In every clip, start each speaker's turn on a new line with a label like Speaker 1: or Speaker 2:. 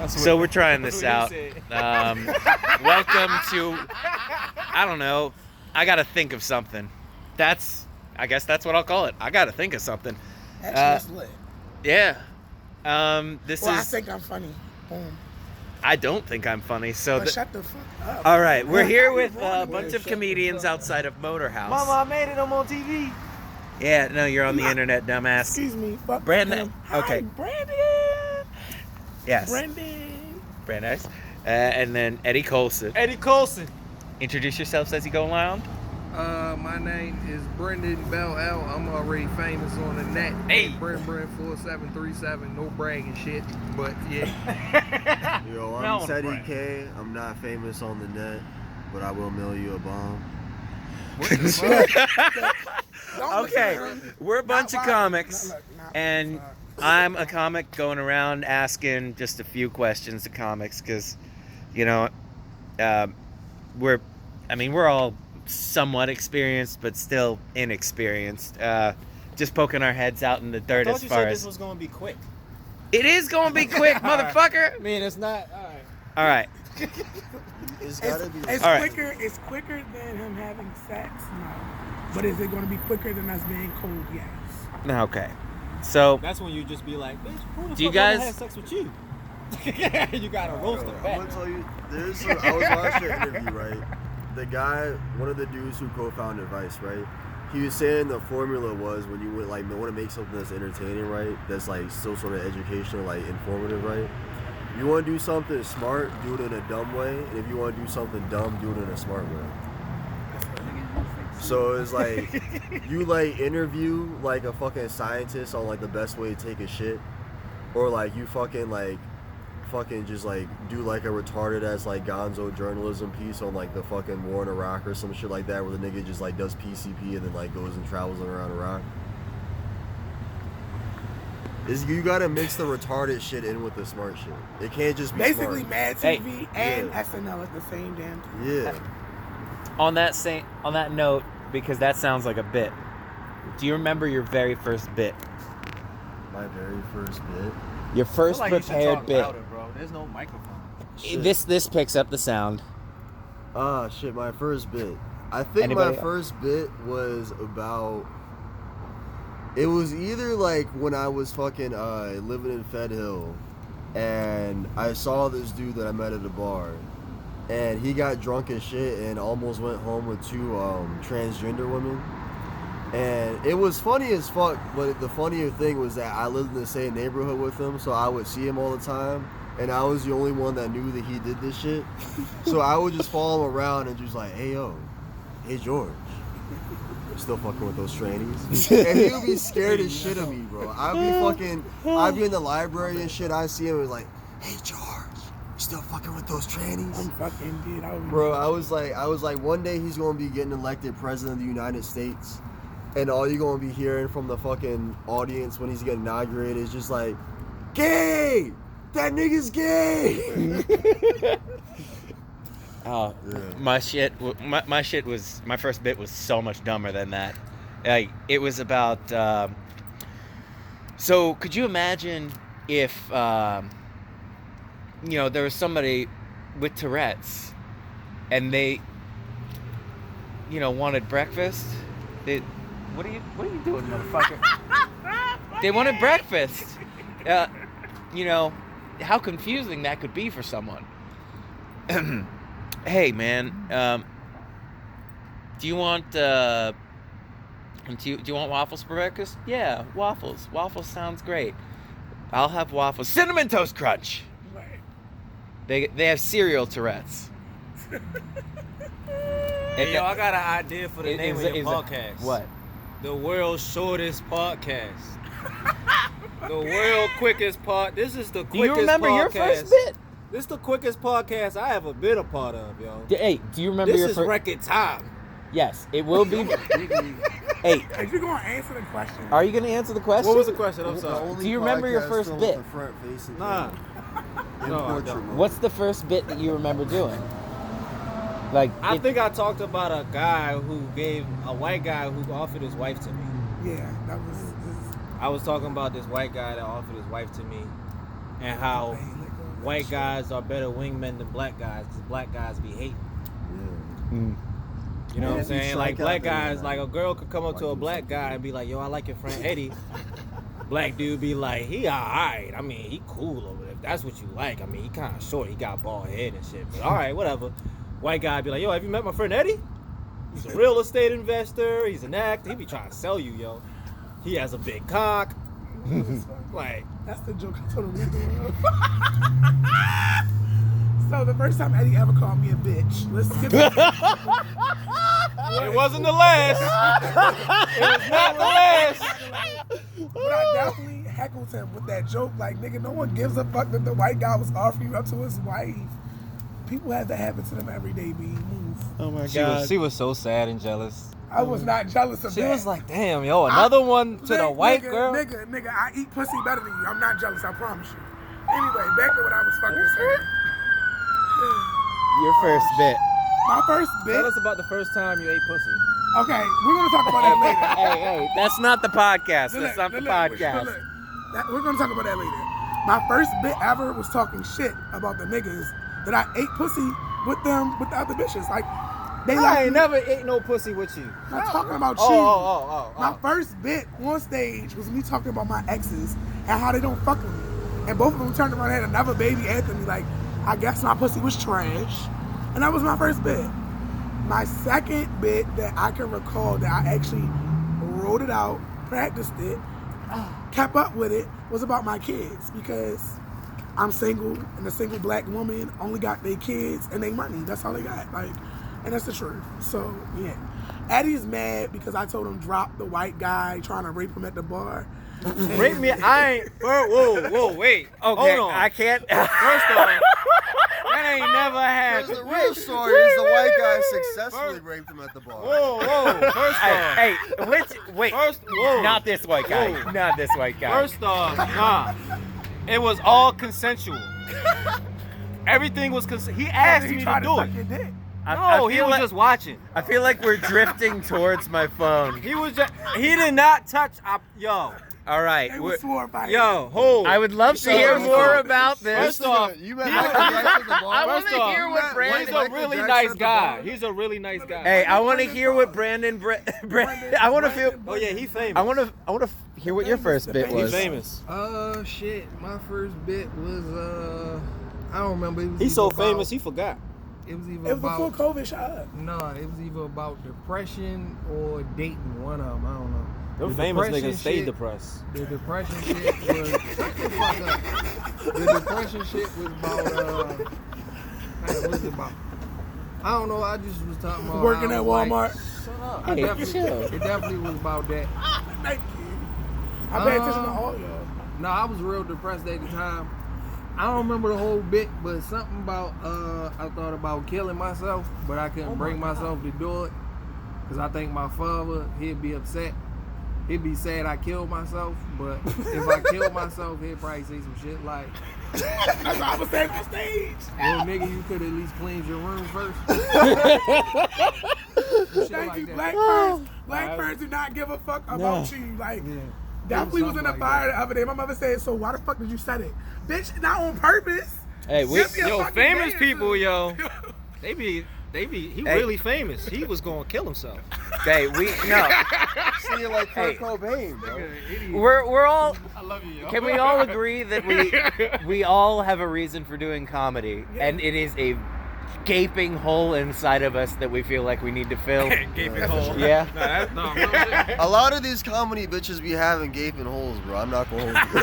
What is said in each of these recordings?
Speaker 1: So we're trying this out. Welcome to, I don't know, I gotta think of something. I guess that's what I'll call it. I gotta think of something.
Speaker 2: That's lit.
Speaker 1: Yeah.
Speaker 2: I think I'm funny. Boom.
Speaker 1: I don't think I'm funny, so...
Speaker 2: Shut the fuck up.
Speaker 1: All right, we're here with a bunch of comedians outside of Motorhouse.
Speaker 3: Mama, I made it. I'm on TV.
Speaker 1: Yeah, no, you're on the internet, dumbass.
Speaker 2: Excuse me. Fuck
Speaker 1: Brandon. Okay.
Speaker 2: Hi, Brandon.
Speaker 1: Yes.
Speaker 2: Brandon.
Speaker 1: Very nice. And then Eddie Colson.
Speaker 3: Eddie Colson.
Speaker 1: Introduce yourselves as you go around.
Speaker 4: My name is Brendan Bell-L. I'm already famous on the net.
Speaker 1: Hey.
Speaker 4: Brent 4737. No bragging shit, but yeah.
Speaker 5: Yo, I'm Teddy K. I'm not famous on the net, but I will mail you a bomb.
Speaker 1: Okay, we're a bunch of comics, and I'm a comic going around asking just a few questions to comics because, you know, we're all somewhat experienced, but still inexperienced. Just poking our heads out in the dirt as far as.
Speaker 3: This was gonna be quick.
Speaker 1: It is gonna be quick, motherfucker.
Speaker 3: I mean, it's not.
Speaker 1: All right.
Speaker 5: It's gotta be.
Speaker 2: It's
Speaker 1: All
Speaker 2: quicker. Right. It's quicker than him having sex. No, but is it going to be quicker than us being cold? Yes.
Speaker 1: Okay. So.
Speaker 3: That's when you just be like, bitch, who the
Speaker 1: Do you
Speaker 3: fuck
Speaker 1: guys
Speaker 3: had sex with you? You gotta roast him
Speaker 5: I'm
Speaker 3: back.
Speaker 5: gonna tell you, I was watching an interview, right? The guy, one of the dudes who co-founded Vice, right? He was saying the formula was when you would want to make something that's entertaining, right? That's like still sort of educational, like informative, right? You want to do something smart, do it in a dumb way, and if you want to do something dumb, do it in a smart way. So it's like you like interview like a fucking scientist on like the best way to take a shit, or like you fucking just like do like a retarded ass like gonzo journalism piece on like the fucking war in Iraq or some shit like that, where the nigga just like does PCP and then like goes and travels around Iraq. You gotta mix the retarded shit in with the smart shit. It can't just be
Speaker 2: basically
Speaker 5: smart.
Speaker 2: Mad TV and SNL at the same damn time.
Speaker 5: Yeah.
Speaker 1: On that note, because that sounds like a bit. Do you remember your very first bit?
Speaker 5: My very first bit.
Speaker 1: Your first prepared bit.
Speaker 3: Louder, bro. There's no microphone.
Speaker 1: This picks up the sound.
Speaker 5: Shit, my first bit. I think my first bit was about. It was either like when I was fucking living in Fed Hill, and I saw this dude that I met at a bar, and he got drunk as shit and almost went home with two transgender women. And it was funny as fuck, but the funnier thing was that I lived in the same neighborhood with him, so I would see him all the time, and I was the only one that knew that he did this shit. So I would just follow him around and just like, hey George, you still fucking with those trannies? And he would be scared as shit of me, bro. I'd be in the library and shit, I see him and like, hey George, you still fucking with those trannies?
Speaker 2: I'm fucking dude.
Speaker 5: Bro, I was like, one day he's gonna be getting elected president of the United States. And all you're gonna be hearing from the fucking audience when he's getting inaugurated is just like, gay! That nigga's gay!
Speaker 1: Oh, yeah. My first bit was so much dumber than that. Like, it was about, so could you imagine if, there was somebody with Tourette's and they, wanted breakfast? What are you doing, motherfucker? They wanted breakfast. How confusing that could be for someone. Hey, man, do you want waffles for breakfast? Yeah, waffles. Waffles sounds great. I'll have waffles. Cinnamon Toast Crunch. Right. They have cereal Tourette's.
Speaker 3: Hey, yo, I got an idea for the name of your podcast.
Speaker 1: What?
Speaker 3: The world's shortest podcast. The world quickest podcast. This is the quickest podcast.
Speaker 1: Do you remember your first bit?
Speaker 3: This is the quickest podcast I ever been a part of, yo.
Speaker 1: Hey, do you remember
Speaker 3: your first? This is record time.
Speaker 1: Yes, it will be. Hey.
Speaker 2: Are you going to answer the question?
Speaker 1: Are you going to answer the question?
Speaker 3: What was the question? I'm sorry.
Speaker 1: Do you remember your first bit?
Speaker 3: Nah.
Speaker 1: No, what's the first bit that you remember doing?
Speaker 3: I think I talked about a white guy who offered his wife to me.
Speaker 2: Yeah, that was.
Speaker 3: I was talking about this white guy that offered his wife to me, and how white guys are better wingmen than black guys because black guys be hating.
Speaker 5: Yeah.
Speaker 3: You know what I'm saying? Like black guys,
Speaker 5: man.
Speaker 3: like a girl could come up to a black guy and be like, "Yo, I like your friend Eddie." Black dude be like, "He alright. I mean, he cool over there. If that's what you like. I mean, he kind of short. He got bald head and shit. But all right, whatever." White guy be like, "Yo, have you met my friend Eddie? He's a real estate investor. He's an actor. He be trying to sell you, yo. He has a big cock." Like,
Speaker 2: that's the joke I told him. So the first time Eddie ever called me a bitch, let's skip it.
Speaker 3: It wasn't the last. It was not the last.
Speaker 2: But I definitely heckled him with that joke. Like, nigga, no one gives a fuck that the white guy was offering up to his wife. People have that happen to them every day, B. Move.
Speaker 1: Oh my God.
Speaker 3: She was so sad and jealous.
Speaker 2: I was not jealous of that.
Speaker 3: She was like, "Damn, yo, another one to the white girl."
Speaker 2: Nigga, I eat pussy better than you. I'm not jealous, I promise you. Anyway, back to what I was fucking saying.
Speaker 1: Your first bit.
Speaker 2: My first bit?
Speaker 3: Tell us about the first time you ate pussy.
Speaker 2: Okay, we're going to talk about that later.
Speaker 1: Hey, that's not the podcast.
Speaker 2: Look,
Speaker 1: That's not the
Speaker 2: look,
Speaker 1: podcast.
Speaker 2: look. We're going to talk about that later. My first bit ever was talking shit about the niggas that I ate pussy with them, with the other bitches. Like, they
Speaker 3: I ain't never ate no pussy with you.
Speaker 2: I'm not talking about you. My first bit on stage was me talking about my exes and how they don't fuck with me. And both of them turned around and had another baby after me. Like, I guess my pussy was trash. And that was my first bit. My second bit that I can recall that I actually wrote it out, practiced it, kept up with it, was about my kids. Because I'm single, and a single black woman only got their kids and their money. That's all they got. Like, and that's the truth. So, yeah. Eddie's mad because I told him drop the white guy trying to rape him at the bar.
Speaker 3: Rape me? I ain't. Whoa, wait.
Speaker 1: Okay,
Speaker 3: Hold on.
Speaker 1: I can't.
Speaker 3: First off, that ain't never happened.
Speaker 5: The real story is the white guy successfully raped him at the bar.
Speaker 3: Whoa. First off.
Speaker 1: Hey, wait.
Speaker 3: Whoa.
Speaker 1: Not this white guy.
Speaker 3: Whoa.
Speaker 1: Not this white guy.
Speaker 3: First off, nah. It was all consensual. Everything was consensual. He asked me to do it. No, he was just watching.
Speaker 1: I feel like we're drifting towards my phone.
Speaker 3: He did not touch. Yo.
Speaker 1: All right.
Speaker 2: They was swore by
Speaker 3: Yo, hold.
Speaker 1: I would love to hear more about this.
Speaker 3: First off,
Speaker 1: I want to hear what Brandon.
Speaker 3: He's a really nice guy. He's a really nice guy.
Speaker 1: Hey, I want to hear what Brandon. I want to feel.
Speaker 3: Oh yeah, he famous.
Speaker 1: I want to hear what your first bit was.
Speaker 3: He's famous.
Speaker 4: Shit. My first bit was I don't remember. It was
Speaker 3: He's so
Speaker 4: about,
Speaker 3: famous, he forgot.
Speaker 4: It was either
Speaker 2: It was
Speaker 4: about
Speaker 2: before COVID shot up.
Speaker 4: No, it was either about depression or dating. One of them, I don't know.
Speaker 3: Them
Speaker 4: The
Speaker 3: famous
Speaker 4: depression
Speaker 3: niggas stay
Speaker 4: shit-
Speaker 3: depressed.
Speaker 4: The depression shit was shut the fuck up. The depression shit was about what was it about? I don't know. I just was talking about
Speaker 2: Working
Speaker 4: how
Speaker 2: at
Speaker 4: I was
Speaker 2: Walmart.
Speaker 3: Shut up.
Speaker 1: Hey,
Speaker 4: it definitely was about that.
Speaker 2: Thank you. I pay attention to all y'all.
Speaker 4: No, I was real depressed at the time. I don't remember the whole bit, but something about I thought about killing myself, but I couldn't bring myself to do it because I think my father, he'd be upset. He'd be sad I killed myself, but if I killed myself, he'd probably say some shit like,
Speaker 2: That's what I was saying on stage.
Speaker 4: "Well, nigga, you could at least cleanse your room first." Shit
Speaker 2: Thank
Speaker 4: like
Speaker 2: you,
Speaker 4: that.
Speaker 2: black ferns. Black ferns do not give a fuck about you. Like, definitely was in the
Speaker 4: something
Speaker 2: fire
Speaker 4: like
Speaker 2: the other day. My mother said, "So why the fuck did you set it, bitch? Not on purpose."
Speaker 1: Hey,
Speaker 2: Give me a
Speaker 3: Yo,
Speaker 2: fucking
Speaker 3: famous
Speaker 2: day or
Speaker 3: people,
Speaker 2: two.
Speaker 3: yo. He really famous. He was gonna kill himself.
Speaker 1: hey, we no.
Speaker 5: See you like Kurt
Speaker 1: Hey.
Speaker 5: Cobain, bro.
Speaker 1: We're all.
Speaker 3: I love you, yo.
Speaker 1: Can we all agree that we all have a reason for doing comedy, and it is a gaping hole inside of us that we feel like we need to fill.
Speaker 3: Gaping hole.
Speaker 1: Yeah.
Speaker 3: No, real shit.
Speaker 5: A lot of these comedy bitches be having gaping holes, bro. I'm not gonna hold you.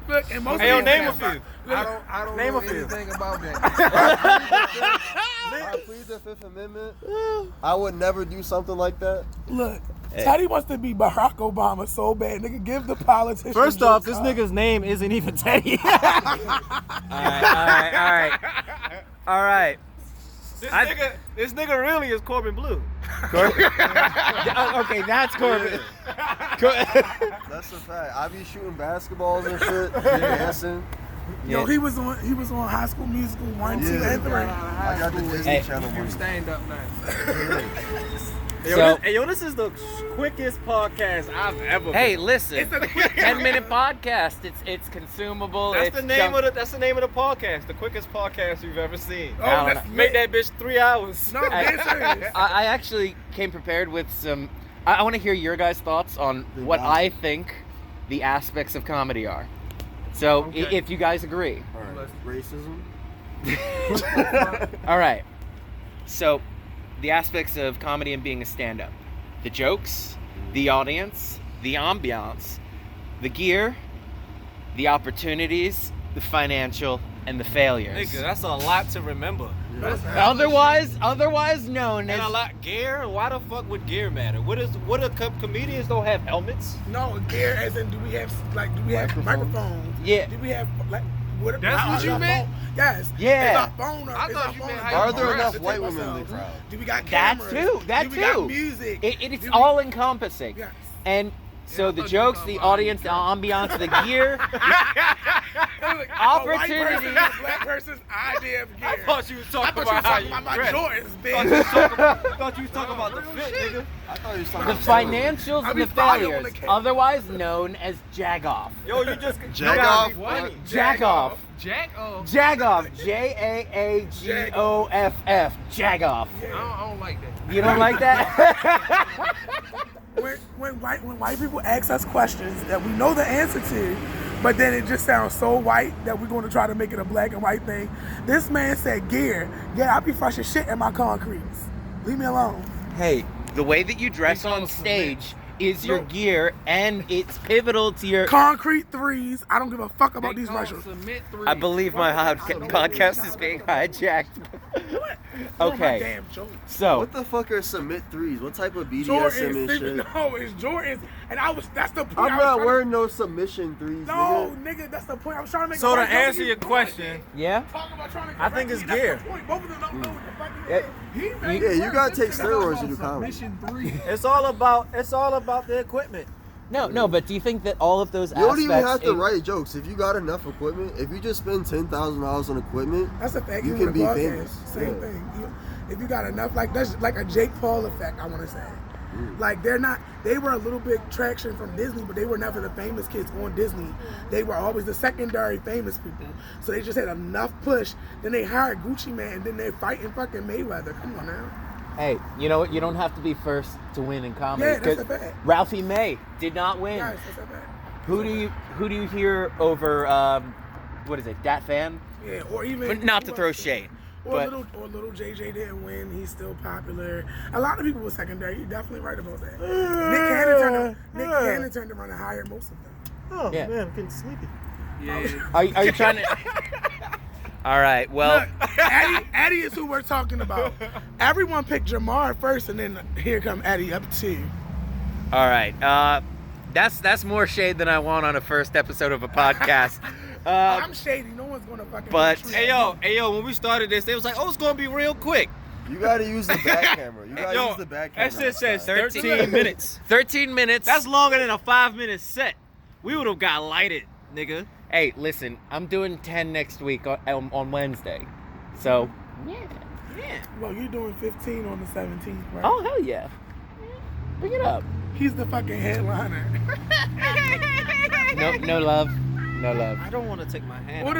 Speaker 2: Look, and most
Speaker 3: Hey, yo,
Speaker 2: of
Speaker 3: name
Speaker 2: these
Speaker 3: a few.
Speaker 4: I don't
Speaker 3: Name
Speaker 4: know
Speaker 3: a few.
Speaker 4: anything about that.
Speaker 5: I plead the Fifth Amendment. I would never do something like that.
Speaker 2: Look, Teddy wants to be Barack Obama so bad. Nigga, give the politician.
Speaker 3: First off,
Speaker 2: jokes
Speaker 3: this nigga's name isn't even Teddy.
Speaker 1: All right.
Speaker 3: This nigga really is Corbin Blue.
Speaker 1: Okay, that's Corbin.
Speaker 5: That's a fact. I be shooting basketballs and shit, dancing.
Speaker 2: Yo, he was on High School Musical 1, 2, and 3.
Speaker 5: I got the Disney
Speaker 1: Hey.
Speaker 5: Channel
Speaker 4: You
Speaker 5: money.
Speaker 4: stand up now.
Speaker 3: This is the quickest podcast I've ever.
Speaker 1: Hey,
Speaker 3: been.
Speaker 1: listen,
Speaker 2: It's a
Speaker 1: 10-minute podcast. It's consumable.
Speaker 3: That's
Speaker 1: it's
Speaker 3: the name of the podcast. The quickest podcast you've ever seen.
Speaker 2: Oh,
Speaker 1: I don't
Speaker 2: that's
Speaker 3: Make
Speaker 2: lit.
Speaker 3: that bitch 3 hours.
Speaker 2: No, dead serious.
Speaker 1: I actually came prepared with some. I want to hear your guys' thoughts on what I think the aspects of comedy are. So,
Speaker 3: Okay.
Speaker 1: if you guys agree.
Speaker 5: All right. Racism.
Speaker 1: All right. So, the aspects of comedy and being a stand-up: the jokes, the audience, the ambiance, the gear, the opportunities, the financial, and the failures.
Speaker 3: Nigga, that's a lot to remember.
Speaker 1: Otherwise known
Speaker 3: And
Speaker 1: as
Speaker 3: a lot gear. Why the fuck would gear matter? What comedians don't have helmets?
Speaker 2: No, gear as in do we have microphones?
Speaker 1: Yeah.
Speaker 2: Do we have like what?
Speaker 4: That's
Speaker 2: how-
Speaker 4: what you
Speaker 2: is our
Speaker 4: meant?
Speaker 2: phone- Yes.
Speaker 1: Yeah.
Speaker 2: Is our phone?
Speaker 4: I
Speaker 2: is
Speaker 4: thought
Speaker 2: our
Speaker 4: you
Speaker 2: phone
Speaker 4: meant
Speaker 2: a
Speaker 4: how you
Speaker 5: Are there
Speaker 2: camera
Speaker 5: enough
Speaker 2: to
Speaker 5: white
Speaker 2: take
Speaker 5: women in the
Speaker 2: ourselves?
Speaker 5: crowd?
Speaker 2: Do we got
Speaker 1: That
Speaker 2: cameras?
Speaker 1: too, that
Speaker 2: Do we got
Speaker 1: too.
Speaker 2: music?
Speaker 1: it's
Speaker 2: Do we-
Speaker 1: all encompassing.
Speaker 2: Yes.
Speaker 1: And so
Speaker 4: I
Speaker 1: the
Speaker 4: thought you were
Speaker 1: jokes,
Speaker 4: talking
Speaker 1: the
Speaker 4: about
Speaker 1: audience, the ambiance, the gear.
Speaker 2: Like,
Speaker 1: Opportunities.
Speaker 2: A white person, a black person's idea of gear.
Speaker 3: I thought you was
Speaker 2: I
Speaker 3: talking
Speaker 2: thought you
Speaker 3: about
Speaker 2: was
Speaker 3: how
Speaker 2: talking
Speaker 3: you
Speaker 2: about my
Speaker 3: dress.
Speaker 2: Jordans,
Speaker 3: Thought
Speaker 2: bitch.
Speaker 3: you was talking about the fit, nigga.
Speaker 5: I thought you were talking
Speaker 1: The
Speaker 5: about
Speaker 1: financials
Speaker 2: I
Speaker 1: and
Speaker 2: be
Speaker 1: the
Speaker 2: fire on
Speaker 1: failures,
Speaker 2: the camera.
Speaker 1: otherwotff known as jagoff.
Speaker 3: Yo, you just
Speaker 5: Jagoff?
Speaker 3: Funny.
Speaker 1: Jagoff.
Speaker 4: Jack. Oh,
Speaker 1: Jagoff. Jaagoff. Jagoff.
Speaker 4: I don't like that.
Speaker 1: You don't like that?
Speaker 2: When white people ask us questions that we know the answer to, but then it just sounds so white that we're going to try to make it a black and white thing. This man said gear. Yeah, I be fresh as shit in my concretes. Leave me alone.
Speaker 1: Hey, the way that you dress
Speaker 4: They call
Speaker 1: on
Speaker 4: it
Speaker 1: stage is your gear, and it's pivotal to your.
Speaker 2: Concrete threes. I don't give a fuck about
Speaker 4: They
Speaker 2: these
Speaker 4: call
Speaker 2: measures.
Speaker 4: submit three.
Speaker 1: I believe my podcast is being hijacked.
Speaker 2: Oh, my
Speaker 1: Okay,
Speaker 2: damn jokes.
Speaker 1: so
Speaker 5: What the fuck are submit threes? What type of BDSM
Speaker 2: Jordans,
Speaker 5: and shit?
Speaker 2: no, it's Jordans, and that's the point.
Speaker 5: I'm
Speaker 2: I was
Speaker 5: not
Speaker 2: trying to-
Speaker 5: wearing no submission threes,
Speaker 2: No,
Speaker 5: nigga.
Speaker 2: nigga, that's the point. I was trying to make.
Speaker 3: So
Speaker 2: a
Speaker 3: to
Speaker 2: point.
Speaker 3: answer your question,
Speaker 1: yeah.
Speaker 2: Talk about trying to
Speaker 3: I think it's
Speaker 2: correct me.
Speaker 3: gear.
Speaker 2: That's the point. Both of them don't know what the fuck it
Speaker 1: Yeah.
Speaker 2: is. He made
Speaker 5: Yeah,
Speaker 2: it
Speaker 5: you
Speaker 2: worse.
Speaker 5: gotta take
Speaker 2: This
Speaker 5: steroids
Speaker 2: nigga
Speaker 5: to do comedy.
Speaker 4: Mission 3.
Speaker 3: it's all about the equipment.
Speaker 1: No, but do you think that all of those
Speaker 5: You don't
Speaker 1: aspects?
Speaker 5: even have to
Speaker 1: in-
Speaker 5: write jokes. If you got enough equipment, if you just spend $10,000 on equipment,
Speaker 2: That's a fact.
Speaker 5: You
Speaker 2: Even
Speaker 5: can
Speaker 2: with
Speaker 5: be
Speaker 2: a podcast,
Speaker 5: famous.
Speaker 2: Same
Speaker 5: Yeah.
Speaker 2: thing. If you got enough, like that's like a Jake Paul effect. I want to say, like they were a little bit traction from Disney, but they were never the famous kids on Disney. They were always the secondary famous people. So they just had enough push. Then they hired Gucci Man, and then they're fighting fucking Mayweather. Come on now.
Speaker 1: Hey, you know what? You don't have to be first to win in comedy.
Speaker 2: Yeah, that's
Speaker 1: 'cause
Speaker 2: a fact.
Speaker 1: Ralphie May did not win.
Speaker 2: Guys, that's a fact.
Speaker 1: Who do you hear over? What is it? Dat Fan?
Speaker 2: Yeah, or even
Speaker 1: But not to throw shade.
Speaker 2: Or
Speaker 1: But
Speaker 2: little JJ didn't win. He's still popular. A lot of people were secondary. You're definitely right about that. Nick Cannon turned around and hired most of them.
Speaker 3: Oh
Speaker 1: Yeah.
Speaker 3: man, I'm getting sleepy.
Speaker 4: Yeah.
Speaker 1: are you trying to? All right. Well,
Speaker 2: Look, Eddie is who we're talking about. Everyone picked Jamar first, and then here come Eddie up two.
Speaker 1: all right. That's more shade than I want on a first episode of a podcast.
Speaker 2: I'm shady. No one's gonna fucking.
Speaker 1: but-
Speaker 2: treat
Speaker 3: Hey
Speaker 2: me.
Speaker 3: yo, when we started this, they was like, oh, it's gonna be real quick.
Speaker 5: you gotta use the back camera. You gotta
Speaker 3: Yo,
Speaker 5: use the back camera.
Speaker 3: that shit says
Speaker 5: outside.
Speaker 3: 13 minutes.
Speaker 1: 13 minutes.
Speaker 3: That's longer than a 5-minute set. We would have got lighted, nigga.
Speaker 1: Hey, listen. I'm doing 10 next week on Wednesday. So. Yeah.
Speaker 2: Well, you're doing 15 on the 17th, right?
Speaker 1: Oh hell yeah. Bring it up.
Speaker 2: He's the fucking headliner.
Speaker 1: No love. No love.
Speaker 3: I don't want to take my hand.
Speaker 2: Or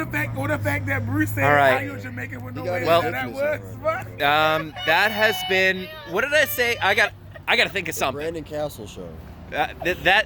Speaker 2: the fact that Bruce said
Speaker 1: All right.
Speaker 2: how you Jamaican with no
Speaker 5: You
Speaker 2: way
Speaker 5: gotta
Speaker 2: that
Speaker 5: use
Speaker 2: was.
Speaker 5: this
Speaker 2: Fuck.
Speaker 1: That has been. What did I say? I got to think of
Speaker 5: The
Speaker 1: something.
Speaker 5: Brandon Cassel show.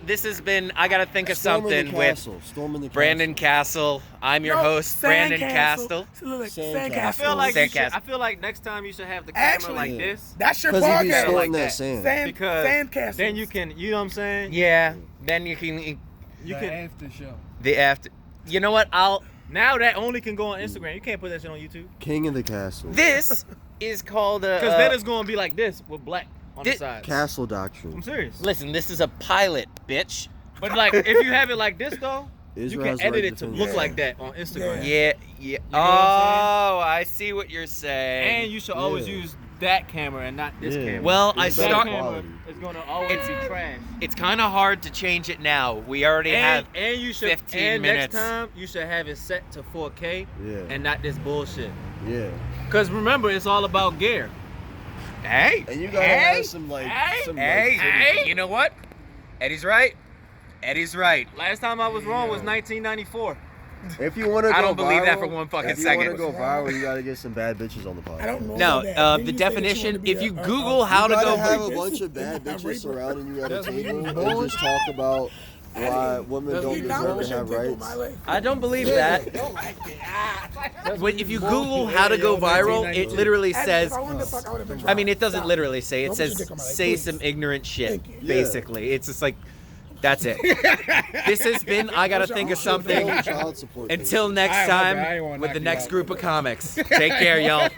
Speaker 1: This has been. I got to think of
Speaker 5: Storm in the
Speaker 1: something with
Speaker 5: Castle. Storm in the
Speaker 1: Brandon Cassel. I'm your
Speaker 2: No,
Speaker 1: host, Brandon Castle.
Speaker 2: Look like
Speaker 5: Sandcastle.
Speaker 2: Sandcastle.
Speaker 3: I feel like
Speaker 1: Sandcastle.
Speaker 3: I feel like next time you should have the camera
Speaker 2: Actually,
Speaker 3: like
Speaker 5: yeah.
Speaker 3: this,
Speaker 2: That's your
Speaker 5: Because he be
Speaker 2: podcast.
Speaker 5: storing
Speaker 3: like
Speaker 5: that
Speaker 3: that.
Speaker 5: sand.
Speaker 3: because
Speaker 2: Sandcastle.
Speaker 3: then you can, you know what I'm saying?
Speaker 1: Yeah. Then you can.
Speaker 3: You
Speaker 4: The
Speaker 3: can.
Speaker 4: after show.
Speaker 1: The after. You know what?
Speaker 3: Now that only can go on Instagram. You can't put that shit on YouTube.
Speaker 5: King of the Castle.
Speaker 1: This is called a.
Speaker 3: Because then it's gonna be like this with black on the
Speaker 1: Thi-
Speaker 3: side.
Speaker 5: Castle Doctrine.
Speaker 3: I'm serious.
Speaker 1: Listen, this is a pilot, bitch.
Speaker 3: But like, if you have it like this though, you
Speaker 5: Israel
Speaker 3: can
Speaker 5: has the
Speaker 3: edit
Speaker 5: right
Speaker 3: it to
Speaker 5: defense.
Speaker 3: look
Speaker 2: Yeah.
Speaker 3: like that on Instagram.
Speaker 1: Yeah.
Speaker 3: know what I'm
Speaker 1: Oh, I see what you're saying.
Speaker 3: And you should always
Speaker 5: Yeah.
Speaker 3: use that camera and not this
Speaker 5: Yeah.
Speaker 3: camera.
Speaker 1: Well, I
Speaker 5: It's
Speaker 3: that
Speaker 5: better
Speaker 1: start.
Speaker 3: camera
Speaker 5: quality.
Speaker 3: is gonna always
Speaker 1: It's-
Speaker 3: be trash.
Speaker 1: It's kind of hard to change it now. We already have.
Speaker 3: And you should
Speaker 1: 15
Speaker 3: and
Speaker 1: minutes.
Speaker 3: next time you should have it set to 4K
Speaker 5: Yeah.
Speaker 3: and not this bullshit.
Speaker 5: Yeah.
Speaker 3: Cause remember, it's all about gear.
Speaker 1: Hey,
Speaker 5: And you gotta have some like some like,
Speaker 1: you know what? Eddie's right. Eddie's right.
Speaker 3: Last time I was wrong was 1994.
Speaker 5: If you want to go
Speaker 1: I don't believe
Speaker 5: viral,
Speaker 1: that for one fucking
Speaker 5: if you
Speaker 1: second.
Speaker 5: want to go viral, you gotta get some bad bitches on the podcast.
Speaker 2: I don't know.
Speaker 1: No,
Speaker 2: about that.
Speaker 1: the
Speaker 2: Then you say that you
Speaker 1: definition,
Speaker 2: wanna be
Speaker 1: if you
Speaker 2: a-
Speaker 1: Google how to
Speaker 5: you gotta
Speaker 1: go
Speaker 5: have
Speaker 2: rape-
Speaker 5: a bunch of bad
Speaker 2: a
Speaker 5: bitches
Speaker 2: rape-
Speaker 5: surrounding you at a
Speaker 4: That's what you
Speaker 5: table and
Speaker 4: born.
Speaker 5: just talk about why women
Speaker 4: That's
Speaker 5: don't
Speaker 4: what
Speaker 2: You
Speaker 4: you
Speaker 2: not
Speaker 5: deserve
Speaker 2: what
Speaker 5: to
Speaker 2: your
Speaker 5: have
Speaker 2: dick on
Speaker 5: rights.
Speaker 2: my leg.
Speaker 1: I don't believe that.
Speaker 2: Don't like it.
Speaker 1: But if you Google how to go viral, it literally
Speaker 2: If
Speaker 1: says,
Speaker 2: I wanted to fuck, I would've been
Speaker 1: I mean,
Speaker 2: dry.
Speaker 1: it doesn't
Speaker 2: Stop.
Speaker 1: literally say, it
Speaker 2: Don't put your
Speaker 1: says
Speaker 2: dick on my leg,
Speaker 1: say
Speaker 2: please.
Speaker 1: some ignorant shit,
Speaker 2: Thank you.
Speaker 5: Yeah.
Speaker 1: basically. It's just like, that's it. This has been I Gotta Think of Something.
Speaker 5: Child support.
Speaker 1: Until next
Speaker 6: I
Speaker 1: time
Speaker 6: ain't wanna
Speaker 1: with the
Speaker 6: knock you
Speaker 1: next
Speaker 6: out.
Speaker 1: group of comics. Take care, y'all.